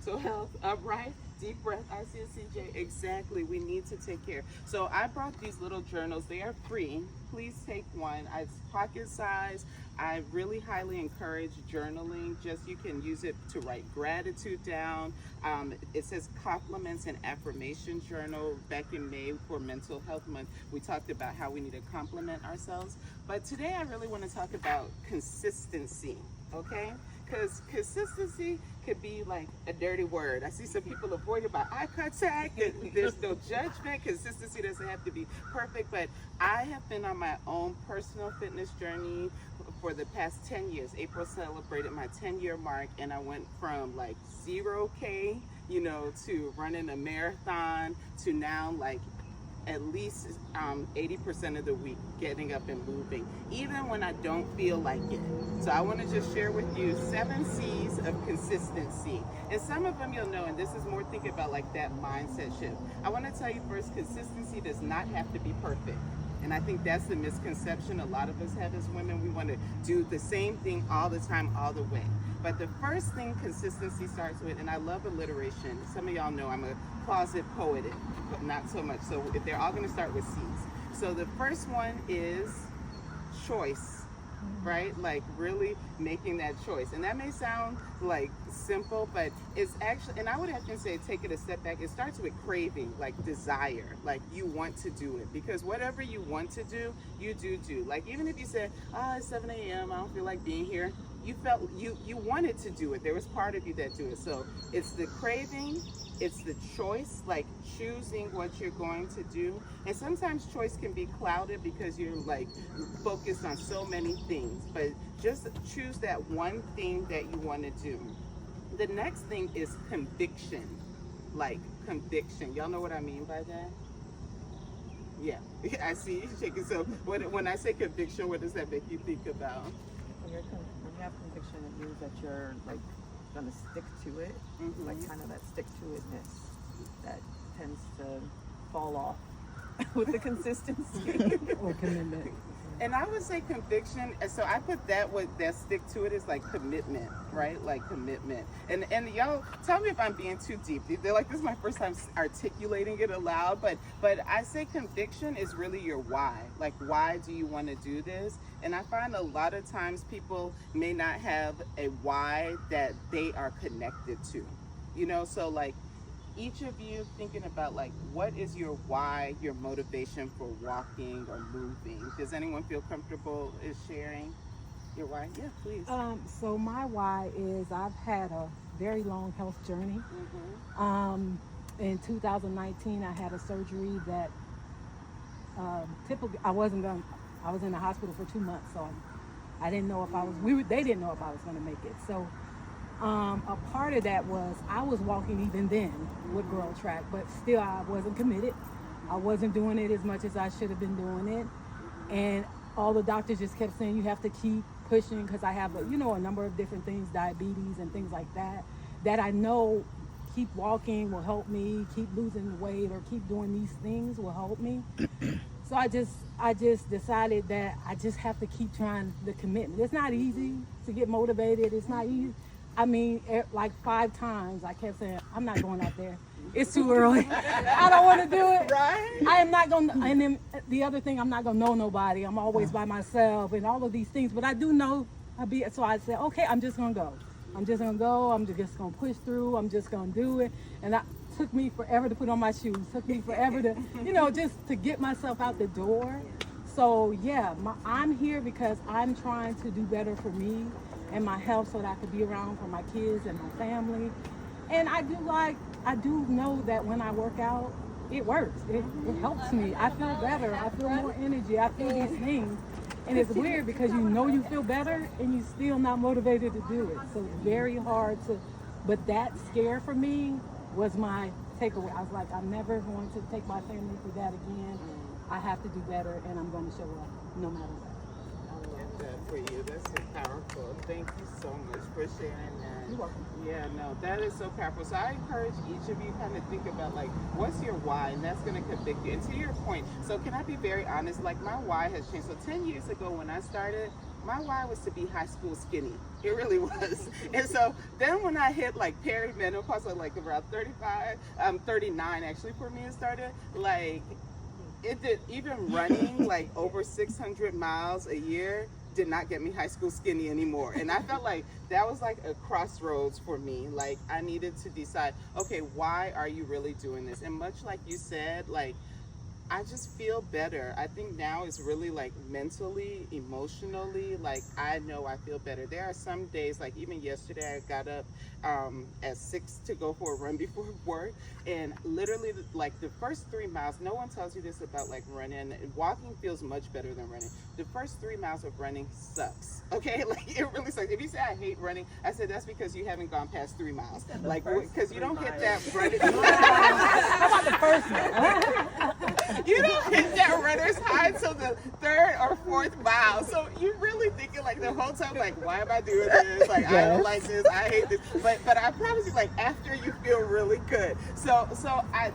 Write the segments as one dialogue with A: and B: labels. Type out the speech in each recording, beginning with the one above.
A: So health, upright, deep breath. I see it, CJ. Exactly. We need to take care. So I brought these little journals. They are free. Please take one. It's pocket size. I really highly encourage journaling. Just you can use it to write gratitude down. It says compliments and affirmation journal. Back in May for Mental Health Month, we talked about how we need to compliment ourselves. But today I really want to talk about consistency. Okay? Because consistency could be like a dirty word. I see some people avoid it by eye contact. There's no judgment. Consistency doesn't have to be perfect, but I have been on my own personal fitness journey for the past 10 years. April celebrated my 10-year mark, and I went from like 0K, to running a marathon to now like at least 80% of the week getting up and moving, even when I don't feel like it. So I want to just share with you 7 C's of consistency. And some of them you'll know, and this is more thinking about like that mindset shift. I want to tell you first, consistency does not have to be perfect. And I think that's the misconception a lot of us have as women. We want to do the same thing all the time, all the way. But the first thing consistency starts with, and I love alliteration. Some of y'all know I'm a closet poet, but not so much. So if they're all going to start with C's. So the first one is choice, right? Like really making that choice. And that may sound like simple, but it's actually, and I would have to say, take it a step back. It starts with craving, like desire, like you want to do it, because whatever you want to do, you do. Like even if you said, it's 7 a.m., I don't feel like being here. You felt you wanted to do it. There was part of you that do it. So it's the craving, it's the choice, like choosing what you're going to do. And sometimes choice can be clouded because you're like focused on so many things, but just choose that one thing that you want to do. The next thing is conviction, like conviction. Y'all know what I mean by that? Yeah, I see you shaking. So when I say conviction, what does that make you think about?
B: When you have conviction, it means that you're like gonna stick to it, like kind of that stick to itness that tends to fall off with the consistency or commitment.
A: And I would say conviction, so I put that with that stick to it is like commitment, right? Like commitment. And y'all tell me if I'm being too deep. They're like, this is my first time articulating it aloud, but I say conviction is really your why. Like, why do you want to do this? And I find a lot of times people may not have a why that they are connected to, so like, each of you thinking about like what is your why, your motivation for walking or moving. Does anyone feel comfortable is sharing your why? Yeah, please.
C: So my why is I've had a very long health journey. In 2019 I had a surgery that typically I was in the hospital for 2 months, so I didn't know if they didn't know if I was going to make it. So a part of that was I was walking even then with GirlTREK, but still I wasn't committed. I wasn't doing it as much as I should have been doing it. And all the doctors just kept saying you have to keep pushing, because I have a number of different things, diabetes and things like that I know keep walking will help me, keep losing weight or keep doing these things will help me. So I just decided that I just have to keep trying the commitment. It's not easy to get motivated. It's not easy. I mean, like 5 times I kept saying, I'm not going out there. It's too early. I don't want to do it.
A: Right?
C: I am not going to. And then the other thing, I'm not going to know nobody. I'm always by myself and all of these things. But I do know so I said, okay, I'm just going to go. I'm just going to go. I'm just going to push through. I'm just going to do it. And that took me forever to put on my shoes. Took me forever to, just to get myself out the door. So yeah, I'm here because I'm trying to do better for me and my health so that I could be around for my kids and my family. And I do know that when I work out, it works. It helps me. I feel better. I feel more energy. I feel these things. And it's weird because you feel better and you're still not motivated to do it. So it's very hard but that scare for me was my takeaway. I was like, I'm never going to take my family through that again. I have to do better, and I'm going to show up no matter what.
A: That for you. That's so powerful. Thank you so much for sharing that.
C: You're welcome.
A: Yeah, no, that is so powerful. So I encourage each of you kind of think about like, what's your why? And that's going to convict you. And to your point, so can I be very honest? Like my why has changed. So 10 years ago when I started, my why was to be high school skinny. It really was. And so then when I hit like perimenopause, so like around 35, 39 actually for me it started, like it did, even running like over 600 miles a year did not get me high school skinny anymore. And I felt like that was like a crossroads for me. Like I needed to decide, okay, why are you really doing this? And much like you said, like I just feel better. I think now is really like mentally, emotionally, like I know I feel better. There are some days, like even yesterday, I got up at 6 to go for a run before work, and literally like the first 3 miles, no one tells you this about like running. Walking feels much better than running. The first 3 miles of running sucks. Okay, like it really sucks. If you say I hate running, I said that's because you haven't gone past 3 miles. Like because you don't hit that running.
C: How about the first one?
A: You don't hit that runner's high until the 3rd or 4th mile. So you're really thinking like the whole time, like, why am I doing this? Like, I don't like this. I hate this. But I promise you, like, after you feel really good. So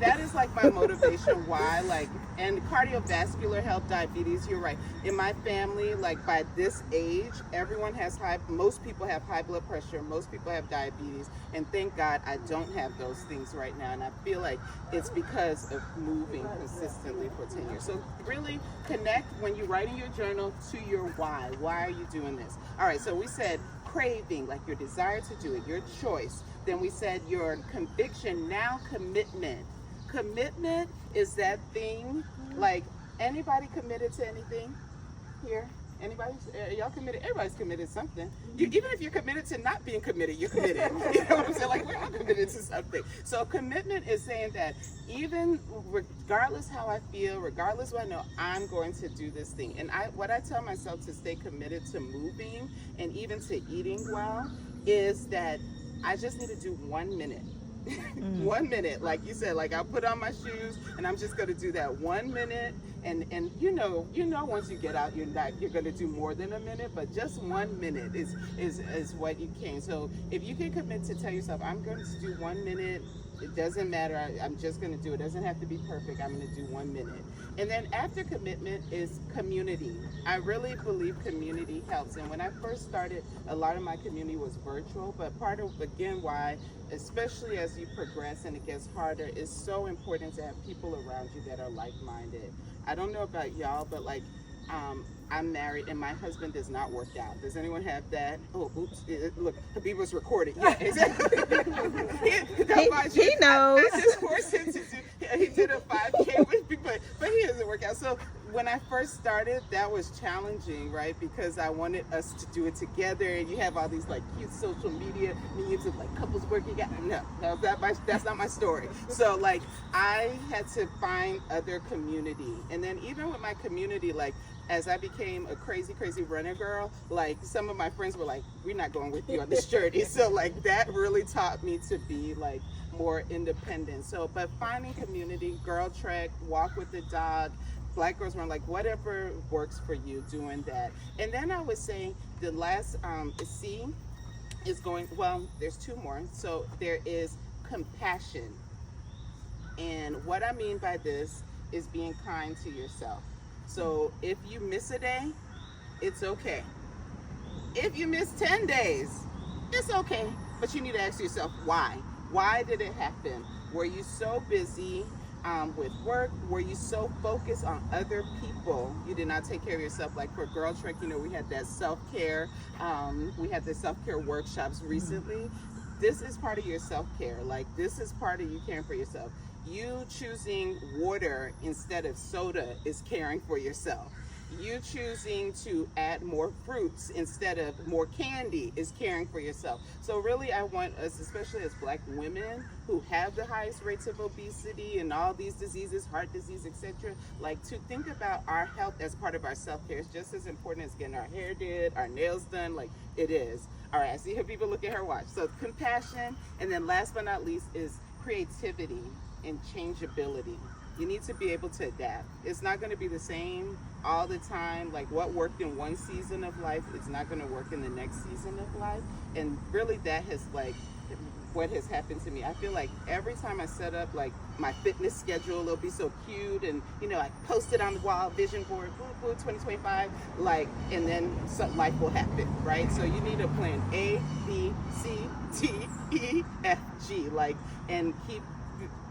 A: that is like my motivation why, like, and cardiovascular health, diabetes, you're right. In my family, like by this age, everyone has most people have high blood pressure. Most people have diabetes. And thank God I don't have those things right now. And I feel like it's because of moving consistently for 10 years. So really connect when you write in your journal to your why. Why are you doing this? All right, so we said craving, like your desire to do it, your choice. Then we said your conviction, now commitment. Commitment is that thing, like anybody committed to anything here? Anybody? Y'all committed? Everybody's committed to something. Even if you're committed to not being committed, you're committed. You know what I'm saying? Like we're all committed to something. So commitment is saying that even regardless how I feel, regardless what I know, I'm going to do this thing. And what I tell myself to stay committed to moving and even to eating well is that I just need to do 1 minute. 1 minute, like you said, like I'll put on my shoes and I'm just gonna do that 1 minute, and you know once you get out you're gonna do more than a minute, but just 1 minute is what you can. So if you can commit to tell yourself I'm going to do 1 minute, it doesn't matter, I'm just gonna do it. It doesn't have to be perfect, I'm gonna do 1 minute. And then after commitment is community. I really believe community helps. And when I first started, a lot of my community was virtual, but part of, again, why, especially as you progress and it gets harder, it's so important to have people around you that are like-minded. I don't know about y'all, but like, I'm married and my husband does not work out. Does anyone have that? Oh, oops. Look, Habib was recording. Yeah, exactly. he knows. I just forced him to do, he did a 5K with me, but he doesn't work out. So when I first started, that was challenging, right? Because I wanted us to do it together, and you have all these like cute social media memes of like couples working out. No, that's not my story. So like I had to find other community. And then even with my community, like as I became a crazy runner girl, like some of my friends were like, we're not going with you on this journey. So like that really taught me to be like more independent. So, but finding community, GirlTREK, walk with the dog, Black Girls Run, like whatever works for you, doing that. And then I was saying the last C is going, well, there's 2 more. So there is compassion. And what I mean by this is being kind to yourself. So if you miss a day, it's okay. If you miss 10 days, it's okay. But you need to ask yourself why. Why did it happen? Were you so busy with work? Were you so focused on other people you did not take care of yourself? Like for GirlTREK, you know, we had that self-care. We had the self-care workshops recently. This is part of your self-care. Like this is part of you caring for yourself. You choosing water instead of soda is caring for yourself. You choosing to add more fruits instead of more candy is caring for yourself. So really I want us, especially as Black women who have the highest rates of obesity and all these diseases, heart disease, etc., like to think about our health as part of our self-care. It's just as important as getting our hair did, our nails done, like it is. All right, I see how people look at her watch. So compassion, and then last but not least is creativity and changeability. You need to be able to adapt. It's not going to be the same all the time. Like what worked in one season of life is not going to work in the next season of life. And really that has like what has happened to me. I feel like every time I set up like my fitness schedule, it'll be so cute, and you know, I post it on the wall, vision board, boo boo 2025, like, and then life will happen, right? So you need a plan A, B, C, D, E, F, G, like, and keep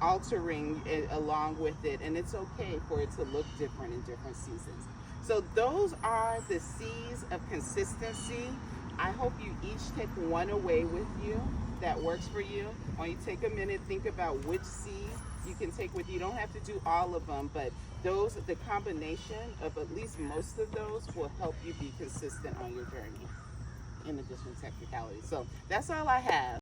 A: altering it along with it, and it's okay for it to look different in different seasons. So those are the C's of consistency. I hope you each take one away with you that works for you. Why don't you take a minute, think about which C you can take with you. You don't have to do all of them, but those, the combination of at least most of those will help you be consistent on your journey in addition to technicalities. So that's all I have.